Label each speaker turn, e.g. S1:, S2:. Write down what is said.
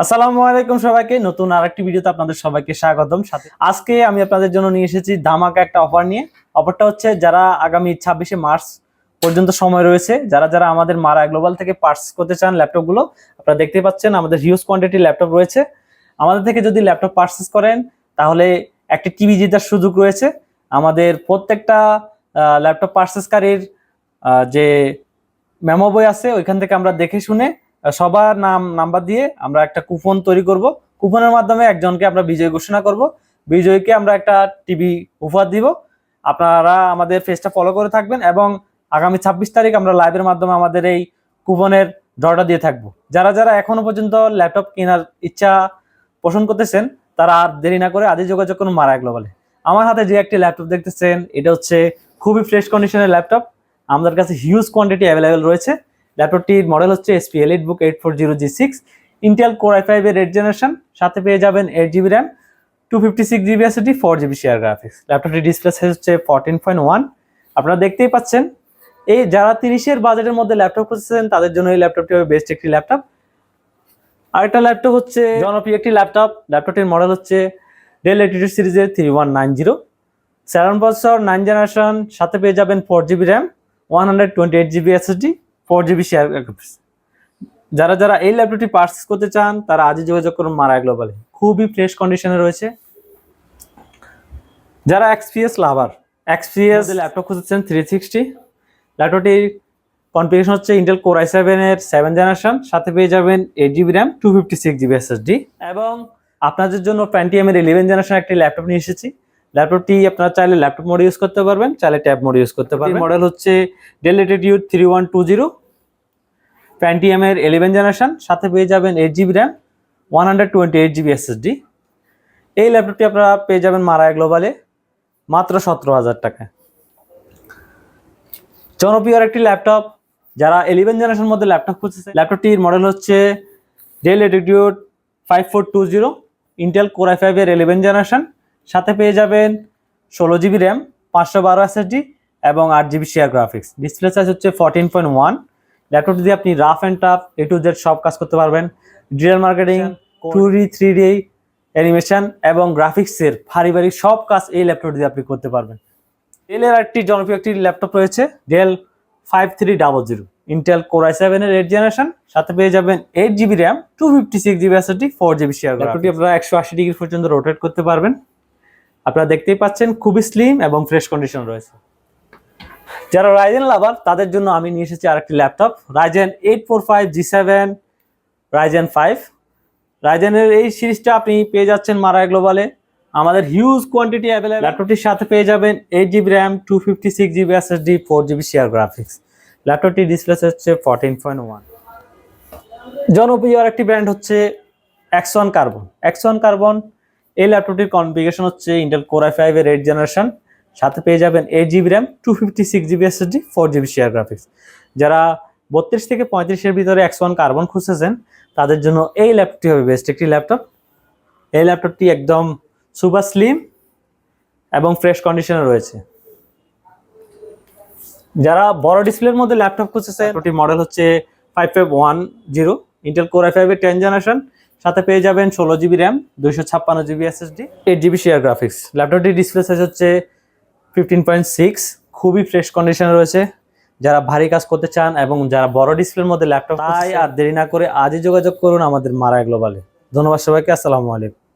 S1: আসসালামু আলাইকুম সবাইকে, নতুন আরেকটি ভিডিওতে আপনাদের সবাইকে স্বাগতম। সাথে আজকে আমি আপনাদের জন্য নিয়ে এসেছি ধামাকা একটা অফার নিয়ে। অফারটা হচ্ছে যারা আগামী 26শে মার্চ পর্যন্ত সময় রয়েছে, যারা যারা আমাদের মারা গ্লোবাল থেকে পারচেজ করতে চান ল্যাপটপগুলো, আপনারা দেখতে পাচ্ছেন আমাদের হিউজ কোয়ান্টিটি ল্যাপটপ রয়েছে। আমাদের থেকে যদি ল্যাপটপ পারচেজ করেন তাহলে একটি টিভি জেতার সুযোগ রয়েছে। আমাদের প্রত্যেকটা ল্যাপটপ পারচেজকারীর যে মেমো বই আছে ওইখান থেকে আমরা দেখে শুনে সবার নাম্বার দিয়ে আমরা একটা কুপন তৈরি করব। কুপনের মাধ্যমে একজনকে আমরা বিজয়ী ঘোষণা করব। বিজয়ীকে আমরা একটা টিভি উপহার দিব। আপনারা আমাদের পেজটা ফলো করে থাকবেন এবং আগামী 26 তারিখ আমরা লাইভের মাধ্যমে আমাদের এই কুপনের ড্রটা দিয়ে থাকবো। যারা যারা এখনো পর্যন্ত ল্যাপটপ কেনার ইচ্ছা পোষণ করতেছেন তারা আর দেরি না করে আজই যোগাযোগ করুন মারা গ্লোবালে। আমার হাতে যে একটি ল্যাপটপ দেখতেছেন এটা হচ্ছে খুবই ফ্রেশ কন্ডিশনের ল্যাপটপ। আমাদের কাছে হিউজ কোয়ান্টিটি অ্যাভেলেবেল রয়েছে। ল্যাপটপটির মডেল হচ্ছে HP EliteBook 840G6, Intel Core i5 এর 8th জেনারেশন, সাথে পেয়ে যাবেন 8GB RAM, 256GB SSD, 4GB share graphics. ল্যাপটপটির ডিসপ্লে সাইজ হচ্ছে 14.1। আপনারা দেখতেই পাচ্ছেন। এই যারা 30-এর বাজেটের মধ্যে ল্যাপটপ খুঁজছেন তাদের জন্য এই ল্যাপটপটি হবে বেস্ট একটি ল্যাপটপ। আরেকটা ল্যাপটপ হচ্ছে জনপ্রিয় একটি ল্যাপটপ। ল্যাপটপটির মডেল হচ্ছে ডেল ল্যাটিটিউড সিরিজের 3190, 7 বছর 9 জেনারেশন, সাথে পেয়ে যাবেন 4GB RAM, 128GB SSD, 4GB share graphics. যারা যারা এই ল্যাপটপটি পারচেজ করতে চান তারা আজই যোগাযোগ করুন মারা গ্লোবালে। খুবই ফ্রেশ কন্ডিশনে রয়েছে। যারা এক্সপিএস লাভার, এক্সপিএস ল্যাপটপ খুঁজছেন 360, ল্যাপটপটির কনফিগারেশন হচ্ছে ইন্টেল Core i7 এর 7th জেনারেশন, সাথে পেয়ে যাবেন 8GB RAM, 256GB SSD এবং আপনাদের জন্য Pentium এর 11th জেনারেশন একটি ল্যাপটপ নিয়ে এসেছি। ল্যাপটপটি আপনারা চাইলে ল্যাপটপ মোড ইউজ করতে পারবেন, চাইলে ট্যাব মোড ইউজ করতে পারবেন। মডেল হচ্ছে ডেল ল্যাটিটিউড 3120, Pentium এর 11th জেনারেশন, সাথে পেয়ে যাবেন 8GB RAM, 128GB SSD। এই ল্যাপটপটি আপনারা পেয়ে যাবেন মারা গ্লোবালে মাত্র 17,000 টাকায়। জনপ্রিয় একটি ল্যাপটপ। যারা 11th জেনারেশনের মধ্যে ল্যাপটপ খুঁজছে, ল্যাপটপটির মডেল হচ্ছে del Latitude 5420, Intel Core i5 এর 11th জেনারেশন, সাথে পেয়ে যাবেন 16GB RAM, 512 SSD এবং 8GB share graphics. Display size হচ্ছে 14.1। ল্যাপটপটি দিয়ে আপনি rough and tough A to Z সব কাজ করতে পারবেন। Digital marketing, 2D 3D animation এবং গ্রাফিক্সের পারিবারিক সব কাজ এই ল্যাপটপটি দিয়ে আপনি করতে পারবেন। ডেলের একটি জনপ্রিয় একটি ল্যাপটপ রয়েছে ডেল 5300, ইন্টেল Core i7 এর 8th জেনারেশন, সাথে পেয়ে যাবেন 8GB RAM, 256GB SSD, 4GB share. ল্যাপটপটি আপনারা 180 ডিগ্রি পর্যন্ত রোটেট করতে পারবেন। আপনারা দেখতেই পাচ্ছেন খুবই স্লিম এবং ফ্রেশ কন্ডিশন রয়েছে। যারা রাইজেন লাভার তাদের জন্য আমি নিয়ে এসেছি আরেকটি ল্যাপটপ, Ryzen 845 G7 Ryzen 5। রাইজেনের এই সিরিজটা আপনি পেয়ে যাচ্ছেন মারা গ্লোবালে। আমাদের হিউজ কোয়ান্টিটি অ্যাভেলেবল। ল্যাপটপটির সাথে পেয়ে যাবেন 8GB RAM, 256GB SSD, 4GB share graphics. ল্যাপটপটির ডিসপ্লে হচ্ছে 14.1। জনপ্রিয় আরেকটি ব্র্যান্ড হচ্ছে X1 Carbon। X1 Carbon এই ল্যাপটপটির কনফিগারেশন হচ্ছে ইন্টেল Core i5 এর 8th জেনারেশন, সাথে পেয়ে যাবেন 8GB RAM, 256GB SSD, 4GB share graphics. যারা 32 থেকে 35-এর ভিতরে X1 Carbon খুঁজছেন তাদের জন্য এই ল্যাপটপটি হবে বেস্ট একটি ল্যাপটপ। এই ল্যাপটপটি একদম সুপার স্লিম এবং ফ্রেশ কন্ডিশনে রয়েছে। যারা বড় ডিসপ্লের মধ্যে ল্যাপটপ খুঁজছেন, ল্যাপটপটির মডেল হচ্ছে 5510, ইন্টেল Core i5 এর 10th জেনারেশন, সাথে পেয়ে যাবেন 16GB RAM, 256GB SSD, 8GB share graphics. ল্যাপটপটির ডিসপ্লে সাইজ হচ্ছে 15.6, খুবই ফ্রেশ কন্ডিশনে রয়েছে। যারা ভারী কাজ করতে চান এবং যারা বড় ডিসপ্লের মধ্যে ল্যাপটপ, তাই আর দেরি না করে আজই যোগাযোগ করুন আমাদের মারা গ্লোবালে। ধন্যবাদ সবাইকে। আসসালামু আলাইকুম।